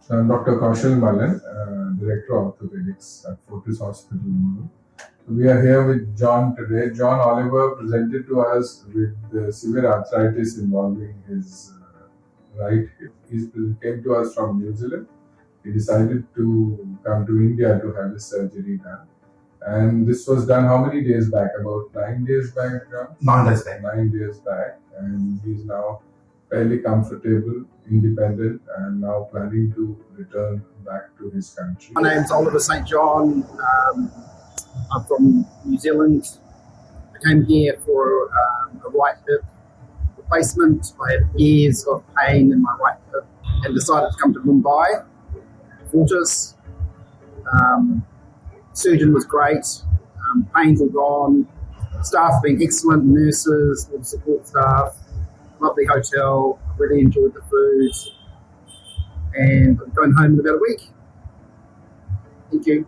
So I'm Dr. Kaushal Malhan, Director of Orthopaedics at Fortis Hospital Mulund. So we are here with John today. John Oliver presented to us with severe arthritis involving his right hip. He came to us from New Zealand. He decided to come to India to have his surgery done. And this was done how many days back? About 9 days back, John? 9 days back. 9 days back. And he's now fairly comfortable, independent, and now planning to return back to his country. My name's Oliver St. John. I'm from New Zealand. I came here for a right hip replacement. I had years of pain in my right hip and decided to come to Mumbai, Fortis. Surgeon was great. Pains were gone. Staff have been excellent, nurses, all the support staff. Lovely hotel. Really enjoyed the food. And I'm going home in about a week. Thank you.